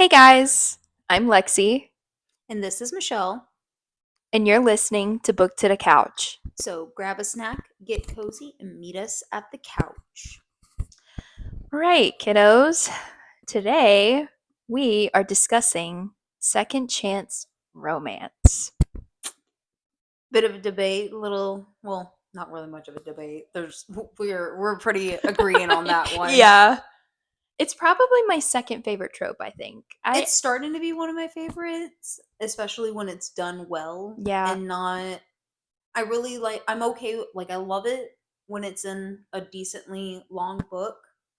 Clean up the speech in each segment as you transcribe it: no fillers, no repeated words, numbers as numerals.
Hey guys, I'm Lexi, And this is Michelle. and you're listening to Book to the Couch. So grab a snack, get cozy, and meet us at the couch. All right, kiddos. Today we are discussing second chance romance. Bit of a debate, not really much of a debate. We're pretty agreeing on that one. Yeah. It's probably my second favorite trope, I think. It's starting to be one of my favorites, especially when it's done well. Yeah. And not I'm okay, I love it when it's in a decently long book.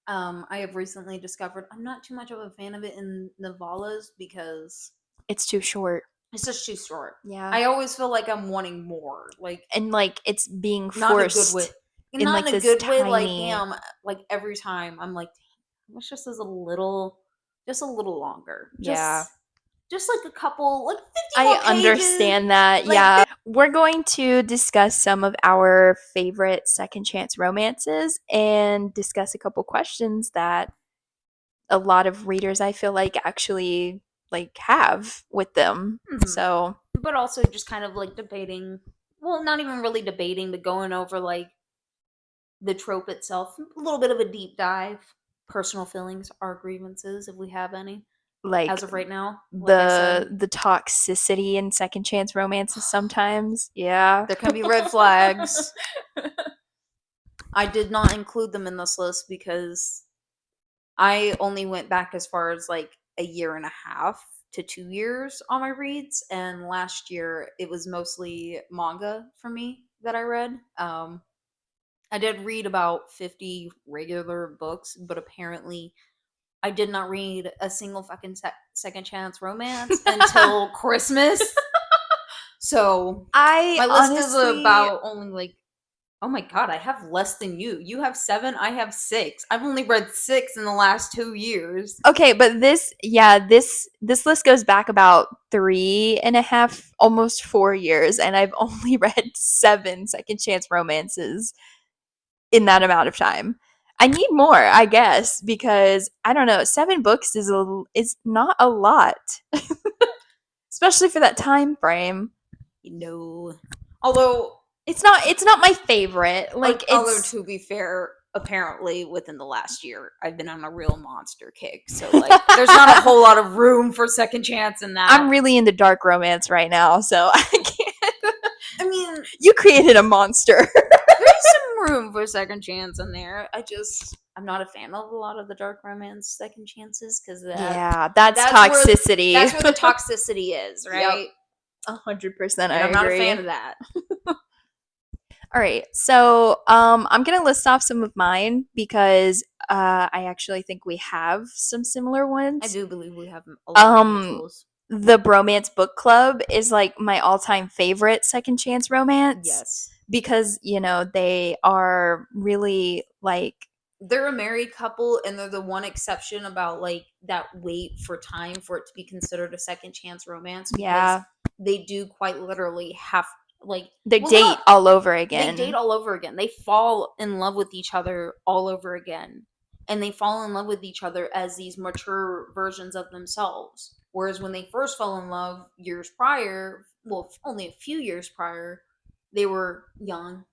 I have recently discovered I'm not too much of a fan of it in novellas because It's too short. it's just too short. Yeah. I always feel like I'm wanting more. And it's being Not in a good forced way. in Not in a this good way, tiny. every time I'm like, dang, this just is just a little longer. Yeah. Just like a couple, like 50 I more pages. understand that. Like, yeah. We're going to discuss some of our favorite second chance romances and discuss a couple questions that a lot of readers I feel like actually have with them. Mhm. So, But also just kind of like debating, well, not even really debating, but going over like the trope itself, a little bit of a deep dive, personal feelings, our grievances, if we have any, as of right now. Like I said, the toxicity in second chance romances sometimes. Yeah. there can be red flags. I did not include them in this list because I only went back as far as like a year and a half to 2 years on my reads, and last year it was mostly manga for me that I read. I did read about 50 regular books, but apparently I did not read a single fucking second chance romance until Christmas. So I my list honestly, is about only like, oh my god, I have less than you. You have 7, I have 6. I've only read 6 in the last 2 years. okay, but this list goes back about 3.5, almost 4 years, and I've only read 7 second chance romances in that amount of time. I need more, I guess, because I don't know, 7 books is not a lot, especially for that time frame. Although It's not my favorite. although It's to be fair, apparently within the last year I've been on a real monster kick. So like there's not a whole lot of room for second chance in that. I'm really into dark romance right now, so I can't. I mean, you created a monster. there's some room for second chance in there. I'm not a fan of a lot of the dark romance second chances because that's toxicity. That's where the toxicity is, right? 100%. And I'm not a fan of that. All right, so I'm gonna list off some of mine because I actually think we have some similar ones. I do believe we have a lot of mutuals. The Bromance Book Club is like my all-time favorite second chance romance. Yes, because they are really like they're a married couple, and they're the one exception about like that wait for time for it to be considered a second chance romance. Because they do quite literally have they date all over again. They date all over again. They fall in love with each other all over again. And they fall in love with each other as these mature versions of themselves. Whereas when they first fell in love years prior, well, only a few years prior, they were young,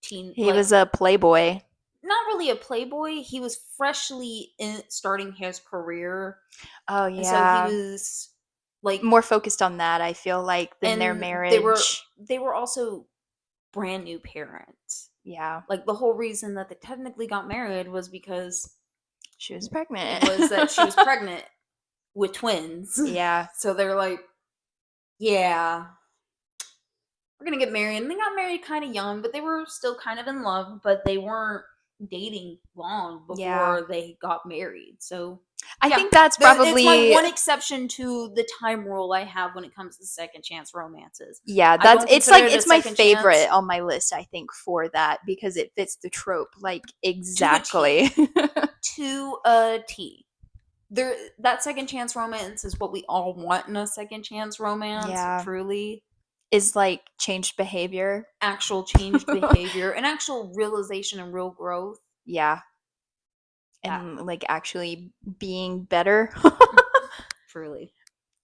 teen. He was a playboy. Not really a playboy. He was freshly starting his career. Oh yeah. And so he was like more focused on that, I feel like, than their marriage. They were also brand new parents. Yeah. Like the whole reason that they technically got married was because she was pregnant. Was that she was pregnant with twins. Yeah. So they're like, yeah, we're gonna get married. And they got married kind of young, but they were still kind of in love, but they weren't dating long before they got married. So I think that's probably it's my one exception to the time rule I have when it comes to second chance romances. Yeah, it's my favorite on my list, I think, for that, because it fits the trope like exactly to a T. That second chance romance is what we all want in a second chance romance. Yeah, truly. Is like changed behavior, actual changed behavior, and actual realization and real growth. Yeah. And like actually being better. Truly.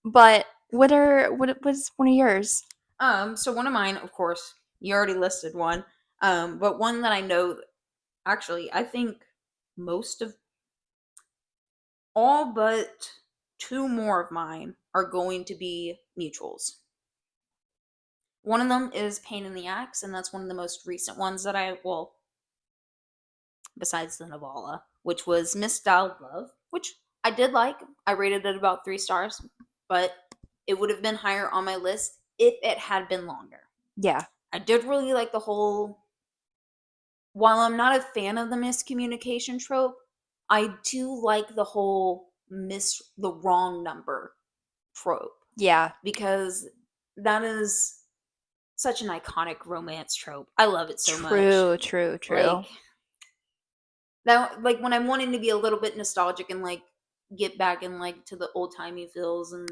But what was one of yours? So one of mine, of course, you already listed one. But one that I know, actually, I think most of all but two more of mine are going to be mutuals. One of them is Pain in the Axe, and that's one of the most recent ones that besides the Navala, which was Misdialed Love, which I did like. I rated it about 3 stars, but it would have been higher on my list if it had been longer. Yeah. I did really like the whole. While I'm not a fan of the miscommunication trope, I do like the whole the wrong number trope. Yeah. Because that is such an iconic romance trope. I love it so True, much. true. Like that, like when I'm wanting to be a little bit nostalgic and like get back in like to the old timey feels and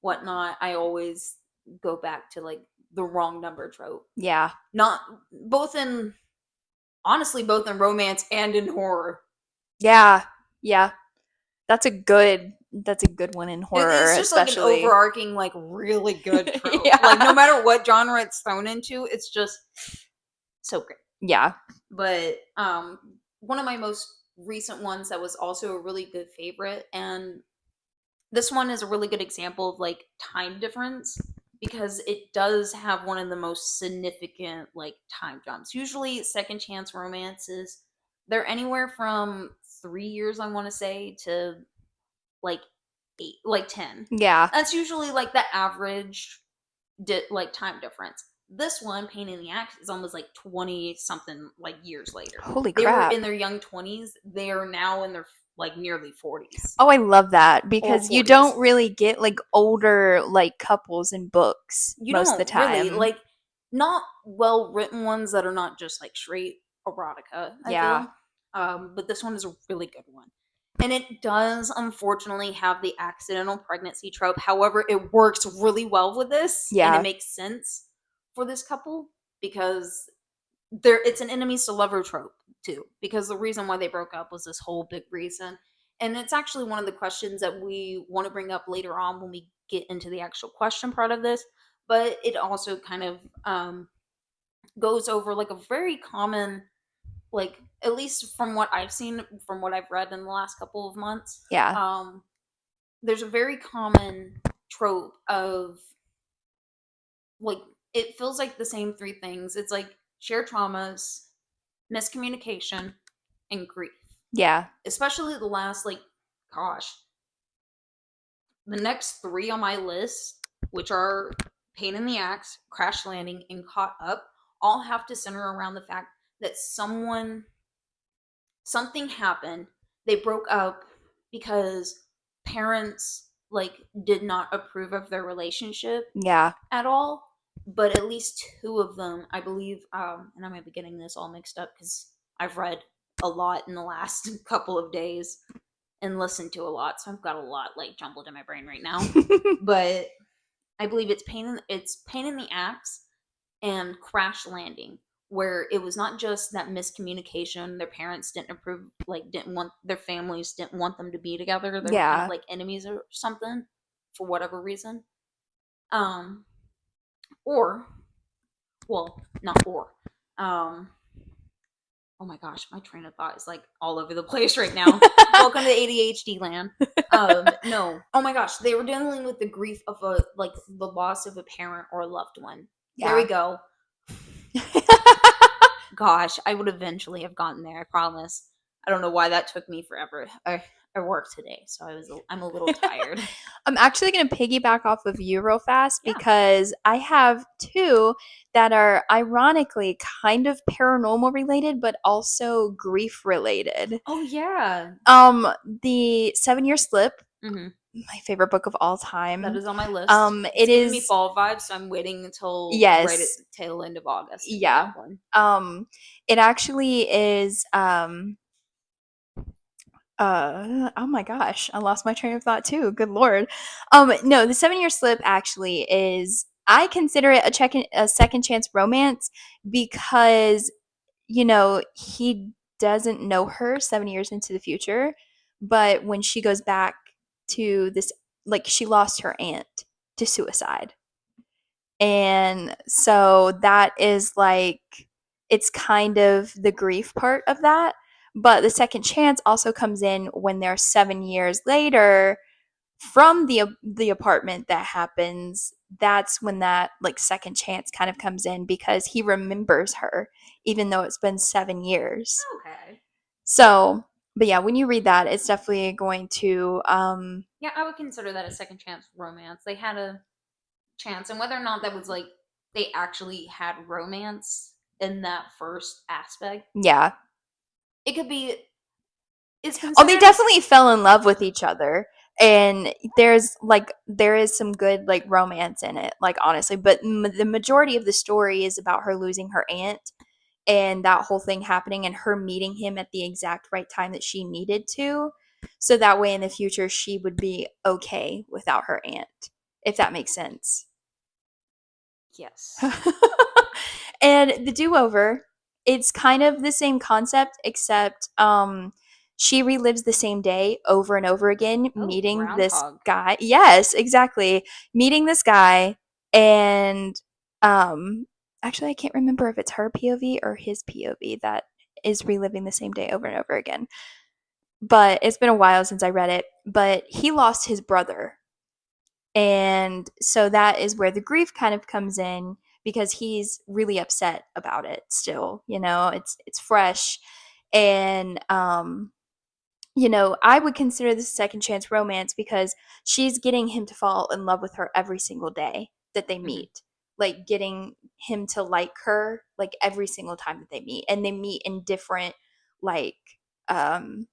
whatnot, I always go back to like the wrong number trope. Yeah. Not both in honestly both in romance and in horror. Yeah. Yeah. That's a good one in horror, It's just like an especially. overarching, like really good trope. Yeah. Like no matter what genre it's thrown into, it's just so great. Yeah. But one of my most recent ones that was also a really good favorite, and this one is a really good example of like time difference because it does have one of the most significant like time jumps. Usually second chance romances, they're anywhere from 3 years, I want to say, to like 8, like 10. Yeah. That's usually like the average like time difference. This one, Pain in the Axe, is almost like 20 something like years later. Holy They were crap. in their young 20s. They are now in their like nearly 40s. Oh, I love that because you 40s. don't really get like older like couples in books You most of the don't really time. like not well written ones that are not just like straight erotica, I Yeah. feel. But this one is a really good one. And it does unfortunately have the accidental pregnancy trope. However, it works really well with this and it Yeah. makes sense for this couple because it's an enemies to lover trope too. Because the reason why they broke up was this whole big reason. And it's actually one of the questions that we want to bring up later on when we get into the actual question part of this. But it also kind of goes over like a very common, like at least from what I've seen, from what I've read in the last couple of months, Yeah. there's a very common trope of like it feels like the same three things. It's like shared traumas, miscommunication, and grief. Yeah. Especially the last like gosh, the next three on my list, which are Pain in the Axe, Crash Landing, and Caught Up, all have to center around the fact that something happened. They broke up because parents like did not approve of their relationship Yeah. at all. But at least two of them, I believe, and I might be getting this all mixed up because I've read a lot in the last couple of days and listened to a lot, so I've got a lot like jumbled in my brain right now. But I believe it's Pain in the Axe and Crash Landing, where it was not just that miscommunication. Their parents didn't approve, like didn't want their families didn't want them to be together. They were kind Yeah. of like enemies or something for whatever reason. Um, or well, not or. Oh my gosh, my train of thought is like all over the place right now. Welcome to ADHD land. No. Oh my gosh, they were dealing with the grief of like the loss of a parent or a loved one. Yeah. There we go. Gosh, I would eventually have gotten there, I promise. I don't know why that took me forever. I worked today, so I'm a little tired. I'm actually going to piggyback off of you real fast Yeah. because I have two that are ironically kind of paranormal related, but also grief related. Oh yeah. The 7 Year Slip, Mm-hmm. my favorite book of all time. That is on my list. It giving me is fall vibes, so I'm waiting until yes, right at the tail end of August. yeah. It actually is. Oh my gosh, I lost my train of thought too. Good lord. No, the 7 Year Slip actually is. I consider it a second chance romance because he doesn't know her 7 years into the future, but when she goes back to this like she lost her aunt to suicide. And so that is like, it's kind of the grief part of that. But the second chance also comes in when they're 7 years later from the apartment that happens. That's when that like second chance kind of comes in, because he remembers her even though it's been 7 years. Okay. So, but yeah, when you read that, it's definitely going to Yeah, I would consider that a second chance romance. They had a chance, and whether or not that was like they actually had romance in that first aspect, yeah. it could be. It's Oh, they considered as definitely fell in love with each other. And there is some good like romance in it, like honestly, but the majority of the story is about her losing her aunt and that whole thing happening and her meeting him at the exact right time that she needed to. So that way in the future she would be okay without her aunt, if that makes sense. yes. And the do-over, it's kind of the same concept, except she relives the same day over and over again, Oh, meeting this groundhog. guy. Yes, exactly. Meeting this guy, and um actually I can't remember if it's her POV or his POV that is reliving the same day over and over again. But it's been a while since I read it, but he lost his brother, and so that is where the grief kind of comes in, because he's really upset about it still, it's fresh. And I would consider this a second chance romance because she's getting him to fall in love with her every single day that they Mhm. meet. Like getting him to like her like every single time that they meet, and they meet in different like um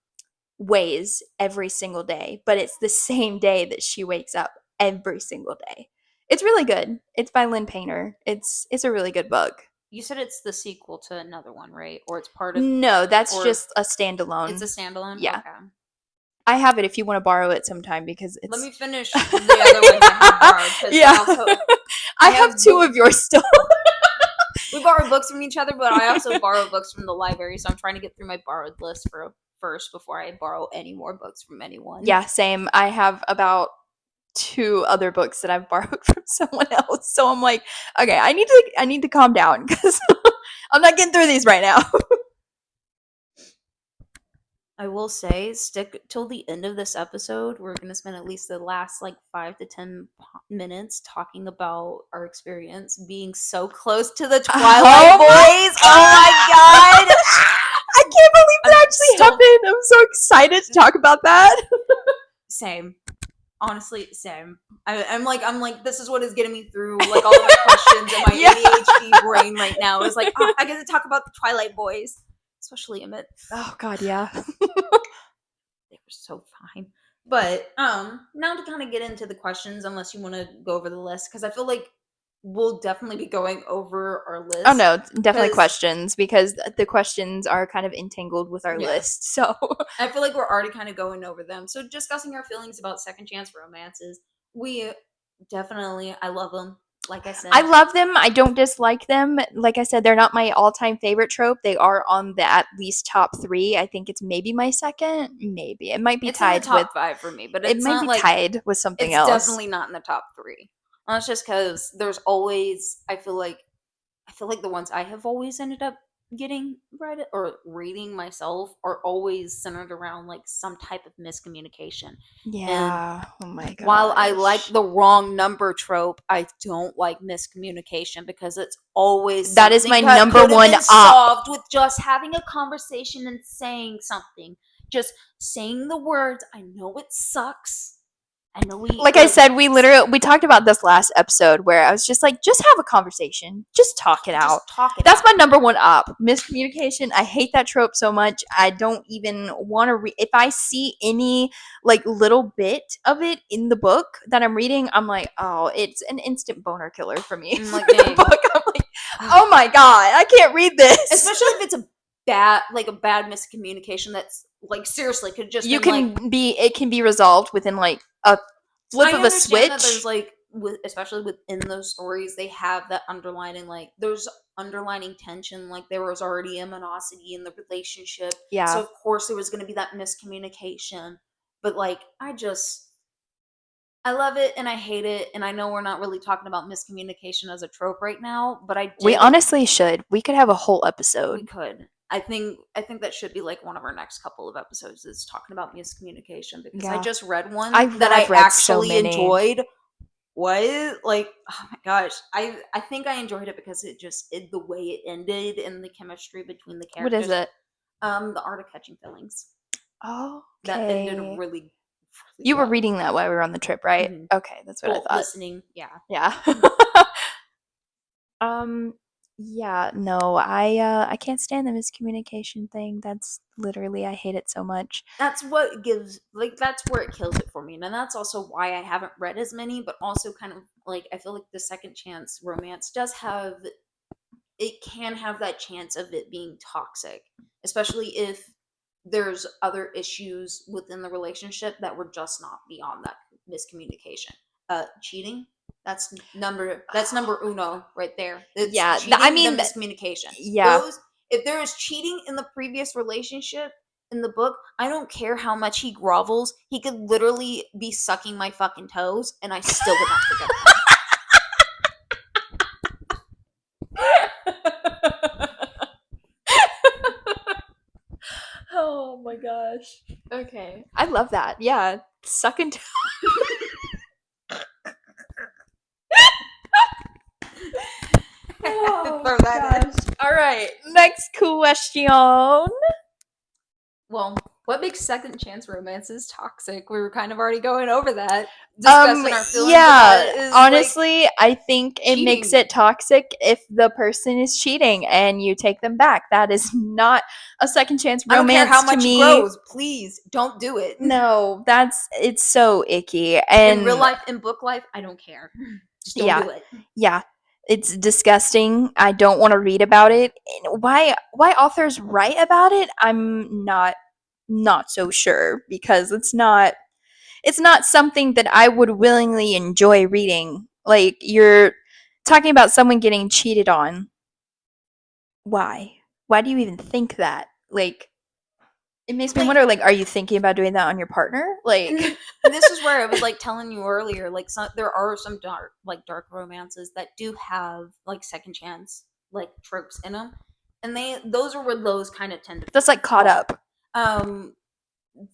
ways every single day, but it's the same day that she wakes up every single day. It's really good. It's by Lynn Painter. It's a really good book. You said it's the sequel to another one, right? Or it's part of, No, that's or just a it's a standalone. standalone. Yeah. Okay. I have it if you want to borrow it sometime, because Let it's me finish the other ones I have borrowed because yeah. I also I I have have two of yours still. we borrow books from each other, but I also borrow books from the library, so I'm trying to get through my borrowed list first before I borrow any more books from anyone. Yeah, same. I have about two other books that I've borrowed from someone else. So I'm like, okay, I need to calm down because I'm not getting through these right now. I will say, stick till the end of this episode. We're gonna spend at least the last like 5 to 10 minutes talking about our experience being so close to the Twilight Oh my Boys. Oh my god! I can't believe I'm that actually still happened. I'm so excited to talk about that. same. Honestly, same. I'm like, this is what is getting me through like all of my questions and my Yeah. ADHD brain right now. Is like, oh, I get to talk about the Twilight Boys, especially Emmett. Oh god, yeah. They were so fine. But now to kind of get into the questions, unless you want to go over the list, because I feel like we'll definitely be going over our Oh list. no, definitely Because questions, because the questions are kind of entangled with our yeah, list. So I feel like we're already kind of going over them. So discussing our feelings about second chance romances, we definitely I love them. Like I I said, love them. I don't dislike them. Like I said, they're not my all-time favorite trope. They are on the at least top 3. I think it's maybe my second. Maybe. it's in the top 5 for me, but It it's might not be like tied with something it's else. definitely not in the top 3. That's just because there's always I feel like the ones I have always ended up getting read or reading myself are always centered around like some type of miscommunication. And Yeah. Oh my while I like gosh. the wrong number trope, I don't like miscommunication because it's always That is my something that number could have one been op. solved with just having a conversation and saying something. Just saying the words. I know it sucks. I know Like I said, we talked about this last episode where I was just like, just have a conversation, just talk it out. just talk it That's out. my number one op. Miscommunication. I hate that trope so much. I don't even want to if I see any like little bit of it in the book that I'm reading, I'm like, oh, it's an instant boner killer for me. I'm For like, the dang. book, I'm like, oh my god, I can't read this. Especially if it's a bad miscommunication that's like seriously could just You been like can be it can be resolved within like a flip I of a understand that switch. there's like especially within those stories they have that underlining like there's underlining tension like there was already animosity in the relationship, so Yeah. of course there was going to be that miscommunication, but like I love it and I hate it, and I know we're not really talking about miscommunication as a trope right now, but I We did. honestly should. We could have a whole We episode. could. I think that should be like one of our next couple of episodes is talking about miscommunication because I Yeah. just read one I've that I read so actually many. enjoyed. What? Like, oh my gosh. I think I enjoyed it because the way it ended and the chemistry between the What is characters. it? The Art of Catching Feelings. Oh, That ended okay. really You were well. reading that while we were on the trip, right? Mhm. Okay, that's what I Well, thought. listening, yeah. Yeah. Um, yeah, no, I can't stand the miscommunication thing. That's literally I hate it so much. That's what gives like that's where it kills it for me. And that's also why I haven't read as many, but also kind of like I feel like the second chance romance does have it can have that chance of it being toxic, especially if there's other issues within the relationship that were just not beyond that miscommunication. Cheating, that's number uno right there. It's Yeah, I cheating, then mean, miscommunication. yeah. Those if there is cheating in the previous relationship in the book, I don't care how much he grovels. He could literally be sucking my fucking toes, and I still would not forget Oh my gosh. Okay. I love that. Yeah. Sucking. Oh, Throw that in. All right. Next question. Well, what makes second chance romances toxic? We were kind of already going over that, discussing our feelings about Yeah. it. Is like Honestly, I think it makes cheating. it toxic if the person is cheating and you take them back. That is not a second chance I don't care how romance to much it me. grows. Please don't do it. No, it's so icky. In real And life, in book life, I don't care. Just don't yeah. do it. Yeah. It's disgusting. I don't want to read about it. And why authors write about it, I'm not so sure because it's not something that I would willingly enjoy reading. Like you're talking about someone getting cheated on. Why? Why do you even think that? Like it makes me Like, wonder like are you thinking about doing that on your partner? Like and this is where I was like telling you earlier, like there are some dark romances that do have like second chance like tropes in them, and those are where those kind of tend to that's like caught fall. up. Um,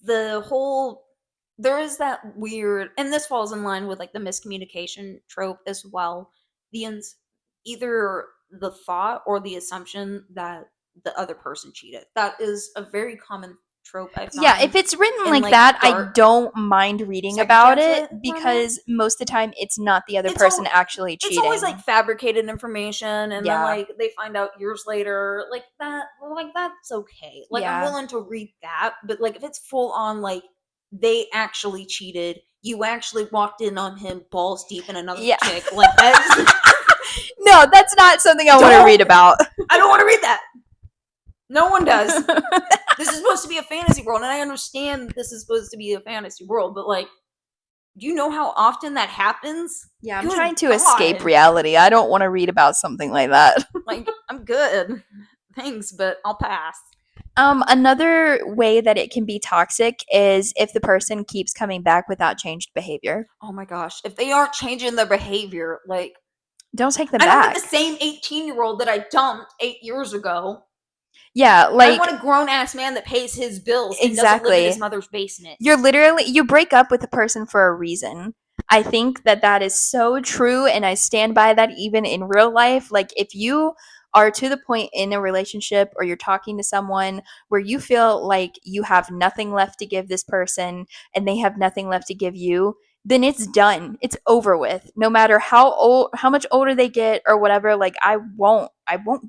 the whole there is that weird, and this falls in line with like the miscommunication trope as well. The either the thought or the assumption that the other person cheated. That is a very common trope I Yeah, find if it's written in like like that, I dark don't mind reading second about chance it romance. because most of the time it's not the other It's person all actually it's always cheating. like fabricated information, and then Yeah. like they find out years later like that, like that's okay, like I'm Yeah. willing to read that, but like if it's full on like they actually cheated, you actually walked in on him balls deep in another Yeah. chick, like that's No, that's not something I want to don't read about. I don't want to read that. No one does. This is supposed to be a fantasy world, and I understand this is supposed to be a fantasy world, but like, do you know how often that happens? Yeah, I'm Good trying to God. escape reality. I don't want to read about something like that. Like, I'm good. Thanks, but I'll pass. Another way that it can be toxic is if the person keeps coming back without changed behavior. Oh my gosh. If they aren't changing their behavior, like, Don't take them I don't want back. the same 18-year-old that I dumped 8 years ago. Yeah, I like want a grown ass man that pays his bills and doesn't live in exactly. his mother's basement. You break up with a person for a reason. I think that is so true and I stand by that even in real life. Like if you are to the point in a relationship or you're talking to someone where you feel like you have nothing left to give this person and they have nothing left to give you, then it's done. It's over with. No matter how much older they get or whatever, like I won't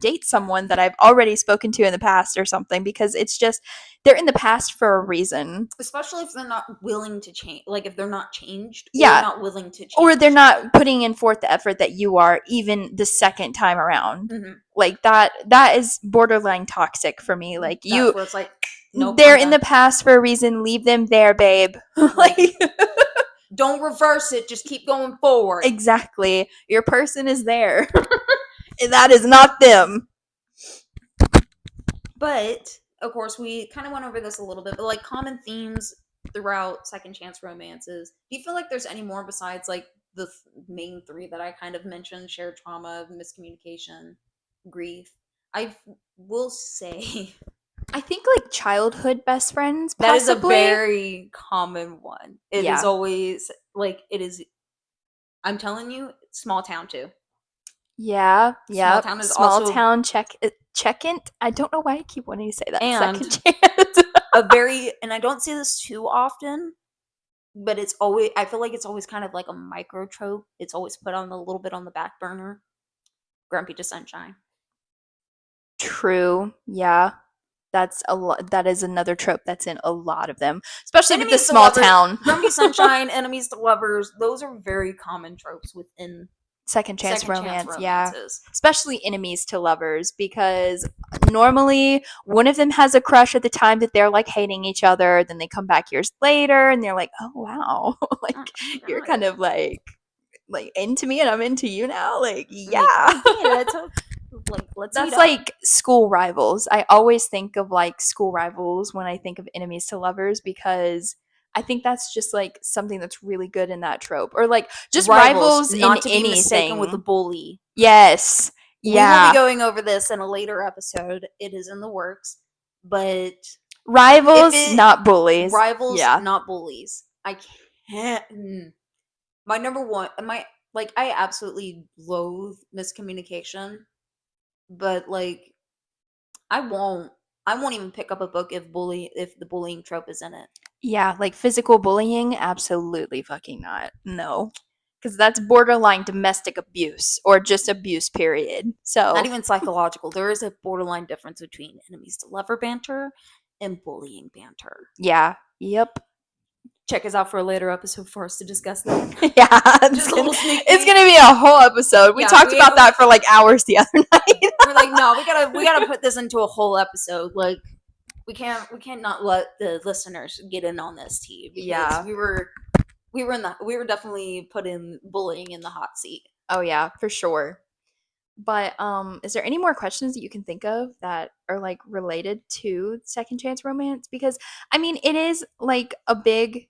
date someone that I've already spoken to in the past or something because it's just they're in the past for a reason. Especially if they're not willing to change, like if they're not changed or Yeah. not willing to change. Or they're not putting in forth the effort that you are even the second time around. Mm-hmm. Like that is borderline toxic for me. Like That's where it's like, nope, they're in the past for a reason. Leave them there, babe. Like don't reverse it. Just keep going forward. Exactly. Your person is there. And that is not them. But of course, we kind of went over this a little bit, but like common themes throughout second chance romances. Do you feel like there's any more besides like the main three that I kind of mentioned: shared trauma, miscommunication, grief? I will say I think like childhood best friends, that is a possibly. very common one. It is Yeah. always like it is. I'm telling you, small town too. Yeah. Small Yep. town is Small also town check-in. I don't know why I keep wanting to say that. and Second chance. a very, and I don't see this too often, but it's always, I feel like it's always kind of like a micro trope. It's always put on a little bit on the back burner. Grumpy to sunshine. True. Yeah. That's a lot. That is another trope that's in a lot of them, especially with the Enemies to small lovers, town. grumpy sunshine, enemies to lovers. Those are very common tropes within Second chance second chance romance, yeah. romances. Especially enemies to lovers, because normally one of them has a crush at the time that they're like hating each other, then they come back years later and they're like, oh wow, like Oh, you're God. kind of like into me and I'm into you now, like yeah. Like, okay, let's meet That's up. like school rivals. I always think of like school rivals when I think of enemies to lovers, because I think that's just like something that's really good in that trope. Or like just rivals in not to be mistaken with a anything. bully. Yes. We will Yeah. be going over this in a later episode. It is in the works, but Rivals, not bullies. rivals, Yeah. not bullies. I can't. My number one, I absolutely loathe miscommunication, but like I won't even pick up a book if the bullying trope is in it. Yeah, like physical bullying, absolutely fucking not. No. Because that's borderline domestic abuse or just abuse, period. So, Not even psychological. There is a borderline difference between enemies to lover banter and bullying banter. yeah. Yep. Check us out for a later episode for us to discuss that. Yeah. Just a little sneak It's peek. going to be a whole episode. We Yeah, talked about that for like hours the other night. We're like, no, we gotta put this into a whole episode. Like, we can't not let the listeners get in on this tea, because Yeah. we were definitely putting bullying in the hot seat. Oh yeah, for sure. But is there any more questions that you can think of that are like related to second chance romance? Because I mean, it is like a big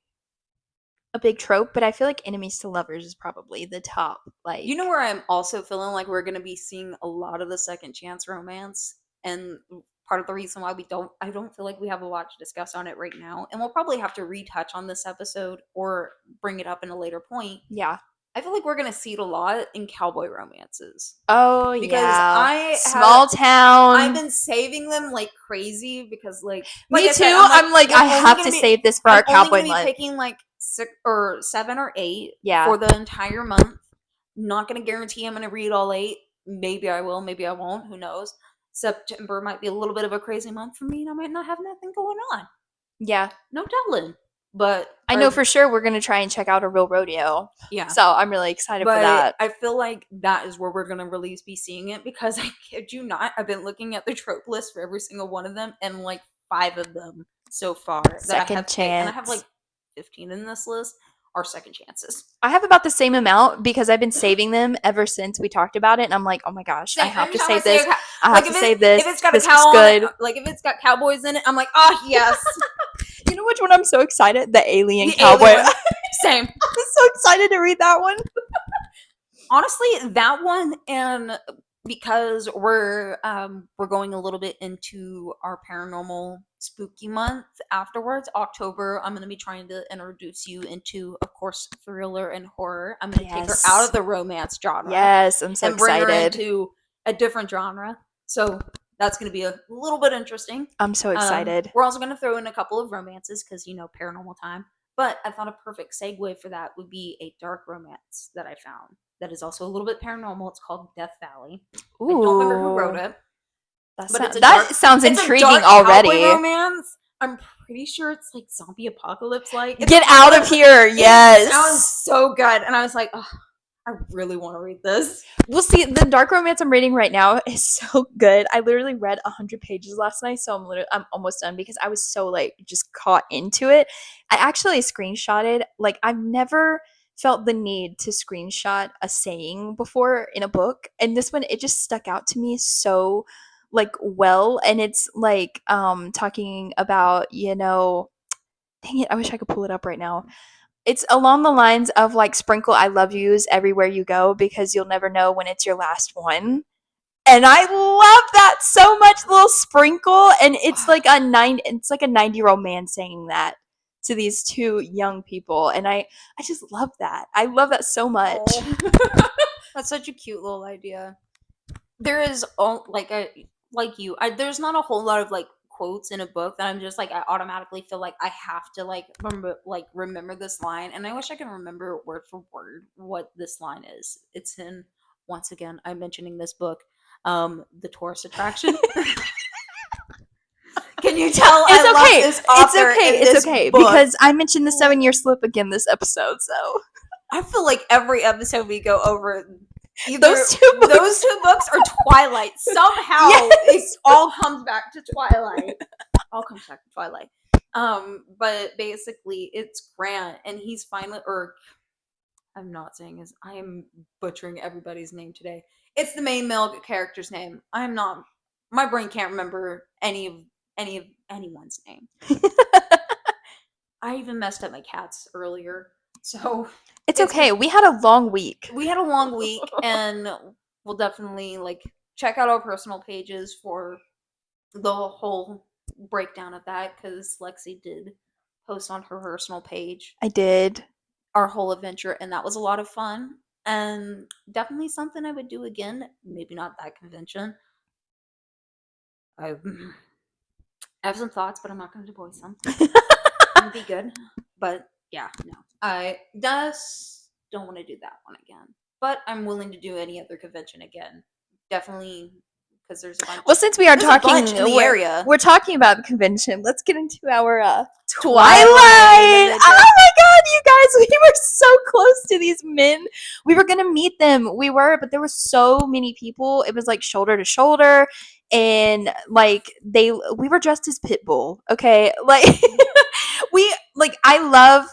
trope, but I feel like enemies to lovers is probably the top. Like, You know where I'm also feeling like we're gonna be seeing a lot of the second chance romance, and part of the reason why I don't feel like we have a lot to discuss on it right now, and we'll probably have to retouch on this episode or bring it up in a later point. yeah. I feel like we're gonna see it a lot in cowboy romances. Oh Because yeah. Small town. I've been saving them like crazy, because like Me I too. said, I'm like, I I'm only have gonna to be- save this for I'm our only cowboy gonna be month. picking like 7 or 8 Yeah. for the entire month. Not gonna guarantee I'm gonna read all 8. Maybe I will, maybe I won't. Who knows? September might be a little bit of a crazy month for me, and I might not have nothing going on. Yeah. No telling. But I know for sure we're gonna try and check out a real rodeo. yeah. So I'm really excited for But that. I feel like that is where we're gonna really be seeing it, because I kid you not, I've been looking at the trope list for every single one of them, and like 5 of them so far that Second I have picked, and I have chance. like 15 in this list are second chances. I have about the same amount because I've been saving them ever since we talked about it, and I'm like, oh my gosh, I have to save this. I have to save this. If it's got this a cow was on good. it, like if it's got cowboys in it, I'm like, oh yes. You know which one I'm so excited? The alien The cowboy. alien one. Same. I'm so excited to read that one. Honestly, that one, and because we're going a little bit into our paranormal spooky month afterwards, October, I'm going to be trying to introduce you into, of course, thriller and horror. I'm going to take her out of the romance genre. Yes, I'm so and bring her excited. into a different genre. So that's going to be a little bit interesting. I'm so excited. We're also going to throw in a couple of romances because, paranormal time. But I thought a perfect segue for that would be a dark romance that I found that is also a little bit paranormal. It's called Death Valley. Ooh. I don't remember who wrote it. That sounds intriguing already. Romance. I'm pretty sure it's like zombie apocalypse like. Get out of here. Yes. It sounds so good. And I was like, oh, I really want to read this. We'll see. The dark romance I'm reading right now is so good. I literally read 100 pages last night, so I'm almost done because I was so like just caught into it. I actually screenshotted. Like I've never felt the need to screenshot a saying before in a book, and this one it just stuck out to me so like well, and it's like talking about dang it, I wish I could pull it up right now. It's along the lines of like sprinkle I love yous everywhere you go because you'll never know when it's your last one. And I love that so much, little sprinkle. And it's like a 90-year-old man saying that to these two young people. And I just love that. I love that so much. Oh. That's such a cute little idea. There is there's not a whole lot of like quotes in a book that I'm just like I automatically feel like I have to remember this line, and I wish I could remember word for word what this line is. It's in, once again, I'm mentioning this book, The Tourist Attraction. Can you tell It's I okay. love this author? It's okay because I mentioned the 7-year slip again this episode, so I feel like every episode we go over either those two books or Twilight. Somehow it all comes back to Twilight. All comes back to Twilight. But basically it's Grant, and he's finally, or I'm not saying his, I am butchering everybody's name today. It's the main male character's name. I'm not, my brain can't remember any of anyone's name. I even messed up my cats earlier. So it's okay. We had a long week. And we'll definitely check out our personal pages for the whole breakdown of that, because Lexi did post on her personal page. I did. Our whole adventure, and that was a lot of fun, and definitely something I would do again. Maybe not that convention. I have some thoughts, but I'm not going to voice them. It'd be good, but yeah, no. I just don't want to do that one again. But I'm willing to do any other convention again. Definitely, because there's a bunch. Well, since we are talking in the area, we're talking about the convention. Let's get into our Twilight. Oh my god, you guys, we were so close to these men. We were gonna meet them. But there were so many people. It was like shoulder to shoulder, and we were dressed as Pitbull. Okay, I love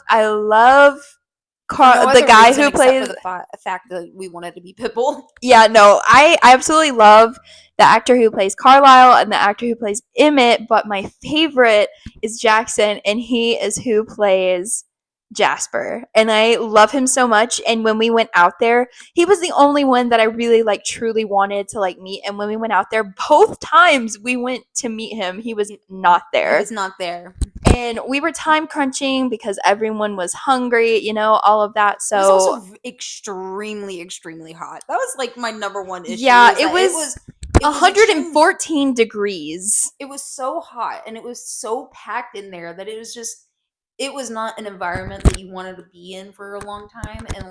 the guy who plays, for the fact that we wanted to be Pitbull. Yeah, no, I absolutely love the actor who plays Carlisle and the actor who plays Emmett, but my favorite is Jackson, and he is who plays Jasper, and I love him so much. And when we went out there, he was the only one that I really truly wanted to meet. And when we went out there, both times we went to meet him, he was not there. He was not there. And we were time crunching because everyone was hungry, all of that. So it was also extremely, extremely hot. That was my number one issue. Yeah, it was 114 degrees. It was so hot, and it was so packed in there that it was not an environment that you wanted to be in for a long time. And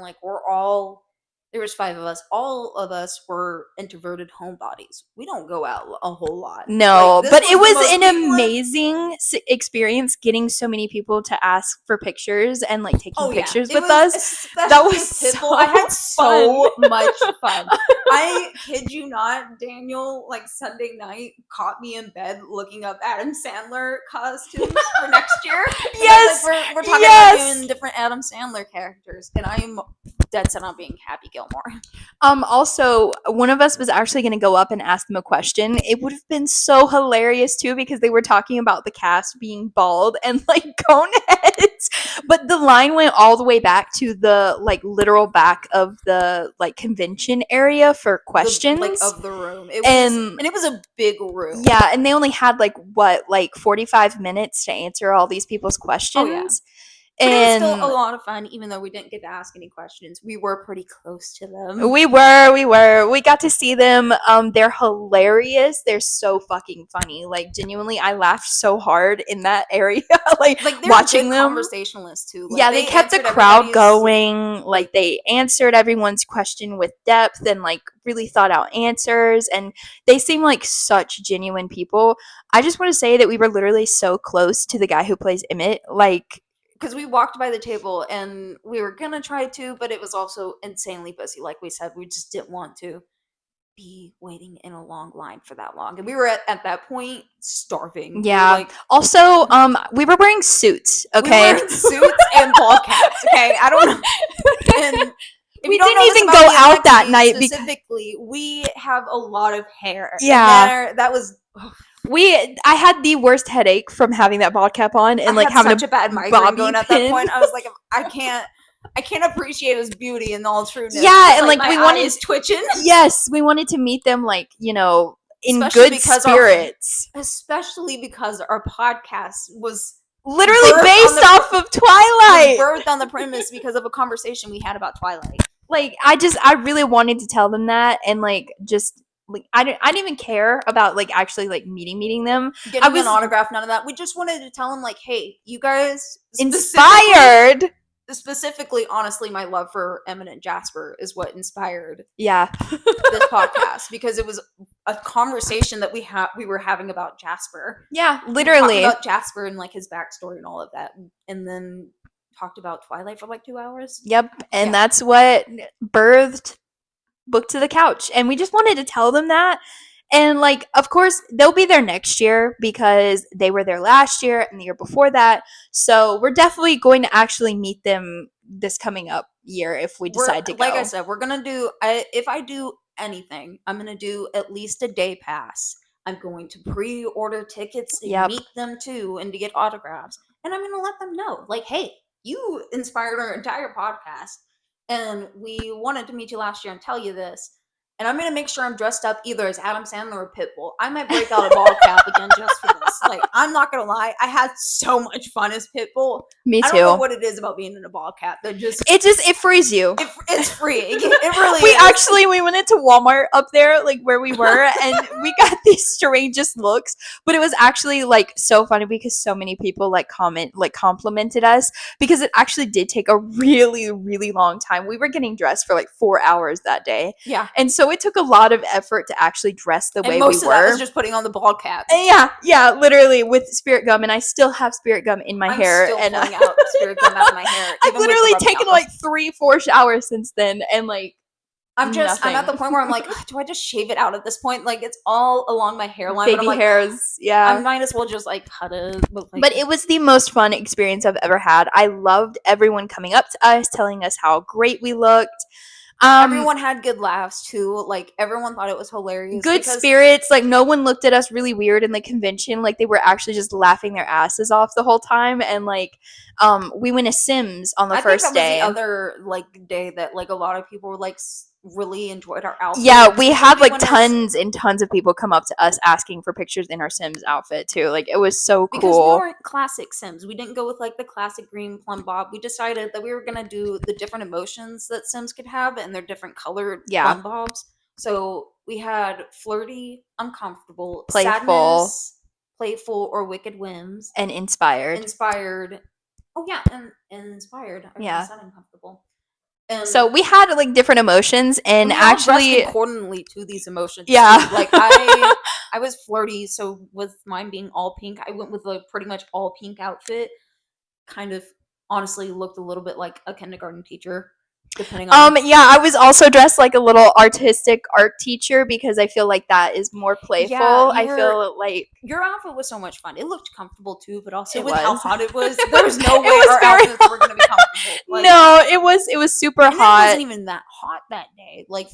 there was 5 of us. All of us were introverted homebodies. We don't go out a whole lot. No, but it was an amazing experience getting so many people to ask for pictures and taking pictures with us. That was so I had so much fun. I kid you not, Daniel, Sunday night caught me in bed looking up Adam Sandler costumes for next year. Yes, we're talking about doing different Adam Sandler characters, and I am dead set on being Happy Gilmore. Also, one of us was actually going to go up and ask them a question. It would have been so hilarious too, because they were talking about the cast being bald and cone heads, but the line went all the way back to the literal back of the convention area for questions of the room. It was a big room. Yeah, and they only had 45 minutes to answer all these people's questions. Oh, yeah. But it was still a lot of fun, even though we didn't get to ask any questions. We were pretty close to them. We were. We got to see them. They're hilarious. They're so fucking funny. Genuinely, I laughed so hard in that area. Watching them. Conversationalists too. Yeah, they kept the crowd going. They answered everyone's question with depth and really thought out answers. And they seem like such genuine people. I just want to say that we were literally so close to the guy who plays Emmett. Because we walked by the table and we were going to try to, but it was also insanely busy. Like we said, we just didn't want to be waiting in a long line for that long. And we were at that point starving. Yeah. Also, we were wearing suits, okay? We were wearing suits and ball caps, okay? I don't know. And we didn't even go out that night. Specifically, we have a lot of hair. Yeah. That was... I had the worst headache from having that ball cap on and like having such a bad migraine going at that point. I was like, I can't appreciate his beauty in all trueness. Yeah, and like my we eye wanted is twitching. Yes, we wanted to meet them like, in Especially good because spirits. Especially because our podcast was literally based off of Twilight. Birthed on the premise because of a conversation we had about Twilight. Like I really wanted to tell them that, and like just like I didn't even care about like actually like meeting them. Getting an autograph, none of that. We just wanted to tell them like, hey, you guys inspired. Specifically, honestly, my love for Eminent Jasper is what inspired this podcast, because it was a conversation that we were having about Jasper. Yeah, literally about Jasper and like his backstory and all of that, and then talked about Twilight for like 2 hours. Yep, and that's what birthed Book to the Couch, and we just wanted to tell them that. And like, of course, they'll be there next year because they were there last year and the year before that. So we're definitely going to actually meet them this coming up year if we decide to go. Like I said, we're gonna do. If I do anything, I'm gonna do at least a day pass. I'm going to pre-order tickets to meet them too, and to get autographs. And I'm gonna let them know, like, hey, you inspired our entire podcast, and we wanted to meet you last year and tell you this. And I'm going to make sure I'm dressed up either as Adam Sandler or Pitbull. I might break out a ball cap again just for this. Like, I'm not going to lie. I had so much fun as Pitbull. Me too. I don't know what it is about being in a ball cap that it frees you. It's free. It really is. We went into Walmart up there, like where we were, and we got these strangest looks. But it was actually like so funny because so many people complimented us, because it actually did take a really, really long time. We were getting dressed for like 4 hours that day. Yeah. And so it took a lot of effort to actually dress the way we were. Most of that was just putting on the ball cap. Yeah, literally with spirit gum, and I still have spirit gum in my hair. I'm still pulling out spirit gum out of my hair. I've literally taken like 3-4 showers since then, and like I'm at the point where I'm like, do I just shave it out at this point? Like, it's all along my hairline. Baby hairs, yeah. I might as well just like cut it. But it was the most fun experience I've ever had. I loved everyone coming up to us, telling us how great we looked. Everyone had good laughs too. Like, everyone thought it was hilarious. Good spirits. Like, no one looked at us really weird in the convention. Like, they were actually just laughing their asses off the whole time. And like, we went to Sims on the first day. Was the other like day that like a lot of people were like really enjoyed our outfit. Yeah, we had like tons and tons of people come up to us asking for pictures in our Sims outfit too. Like, it was so cool. Because we weren't classic Sims. We didn't go with like the classic green plum bob. We decided that we were gonna do the different emotions that Sims could have and their different colored plum bobs. So we had flirty, uncomfortable, playful, sadness, playful, or wicked whims, and inspired. Oh yeah, and inspired. Yeah, uncomfortable. So we had like different emotions, and we actually accordingly to these emotions. Yeah, like I was flirty, so with mine being all pink, I went with a pretty much all pink outfit. Kind of honestly looked a little bit like a kindergarten teacher, depending on. Yeah, I was also dressed like a little artistic art teacher because I feel like that is more playful. I feel like your outfit was so much fun. It looked comfortable too, but also with how hot it was, there was no way our outfits were gonna be comfortable. Like, no, it was super hot. It wasn't even that hot that day. Like,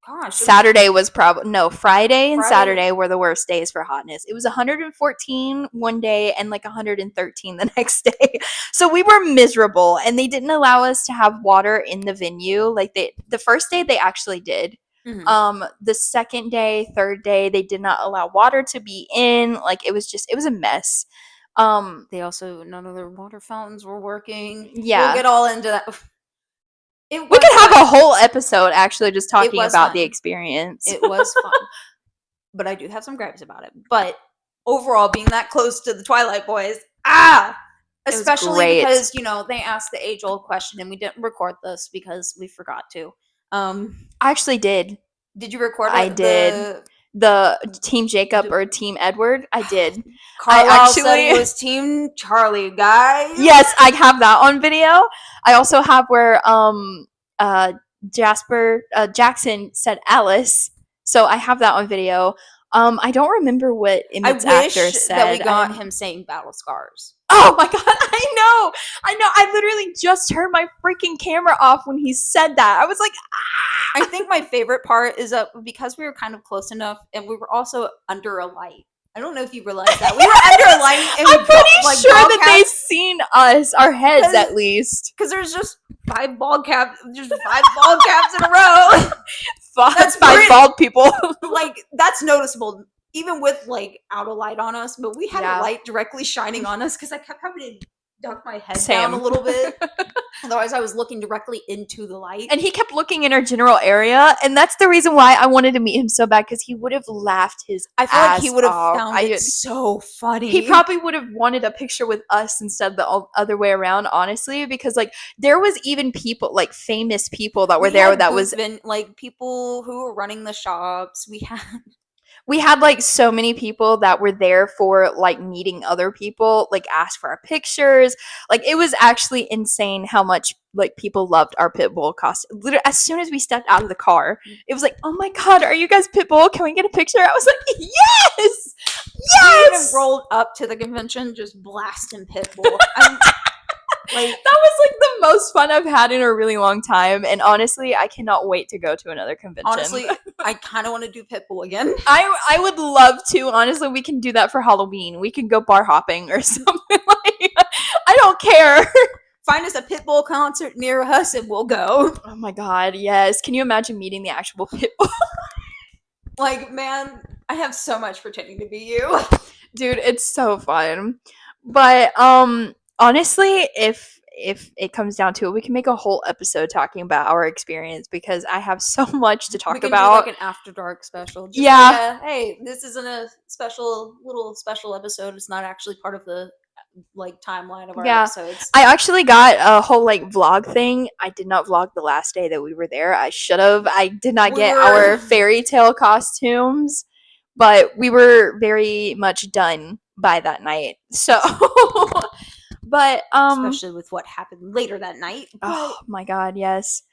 gosh, Saturday was probably Friday and Saturday were the worst days for hotness. It was 114 one day and like 113 the next day. So we were miserable, and they didn't allow us to have water in the venue. Like, the first day they actually did. Mm-hmm. The second day, third day, they did not allow water to be in. Like, it was a mess. They also, none of their water fountains were working. Yeah. We'll get all into that. We could have a whole episode actually just talking about the experience. It was fun. But I do have some gripes about it. But overall, being that close to the Twilight boys, especially because, they asked the age-old question, and we didn't record this because we forgot to. I actually did. Did you record it? I did. The Team Jacob or Team Edward? I did. Carlisle said it was Team Charlie, guys. Yes, I have that on video. I also have where Jackson said Alice. So I have that on video. I don't remember what Emmett's actor said. That we got him saying Battle Scars. Oh my god, I know. I literally just turned my freaking camera off when he said that. I was like, I think my favorite part is that because we were kind of close enough, and we were also under a light I don't know if you realize that. We were under a light and I'm pretty like sure ball that caps, they've seen us, our heads Because- at least. because there's just 5 ball caps, just 5 ball caps in a row. That's That's 5 pretty- bald people. Like, that's noticeable, even with like out of light on us. But we had Yeah. a light directly shining on us because I kept having to duck my head Same. down a little bit. Otherwise, I was looking directly into the light. And he kept looking in our general area, and that's the reason why I wanted to meet him so bad, because he would have laughed his I feel like he ass would have off. found it so funny. He probably would have wanted a picture with us instead of the other way around, honestly, because like there was even people, like famous people that were there that was like people who were running the shops. we had like so many people that were there for like meeting other people, like ask for our pictures. Like it was actually insane how much like people loved our Pitbull costume. Literally, as soon as we stepped out of the car, it was like, oh my god, are you guys Pitbull? Can we get a picture? I was like, yes, We even yes. rolled up to the convention just blasting Pitbull. Like that was like the most fun I've had in a really long time, and honestly, I cannot wait to go to another convention. Honestly, I kind of want to do Pitbull again. I would love to. Honestly, we can do that for Halloween. We can go bar hopping or something like. I don't care. Find us a Pitbull concert near us, and we'll go. Oh my god, yes! Can you imagine meeting the actual Pitbull? Like, man, I have so much pretending to be you, dude. It's so fun, but honestly, if it comes down to it, we can make a whole episode talking about our experience, because I have so much to talk we can about. do like an after dark special. Just yeah. Like hey, this isn't a little special episode. It's not actually part of the like timeline of our episodes. I actually got a whole like vlog thing. I did not vlog the last day that we were there. I should have. I did not get our fairy tale costumes, but we were very much done by that night. So but especially with what happened later that night. Oh my god, yes.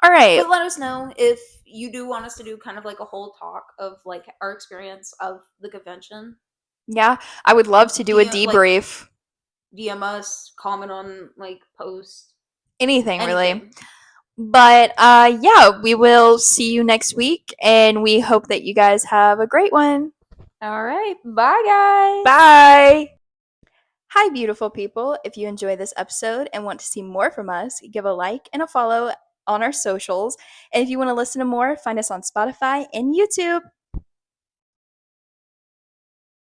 All right. But let us know if you do want us to do kind of like a whole talk of like our experience of the convention. Yeah, I would love to do a debrief. DM us, comment on like posts. Anything really. But yeah, we will see you next week, and we hope that you guys have a great one. All right. Bye guys. Bye. Hi, beautiful people. If you enjoy this episode and want to see more from us, give a like and a follow on our socials. And if you want to listen to more, find us on Spotify and YouTube.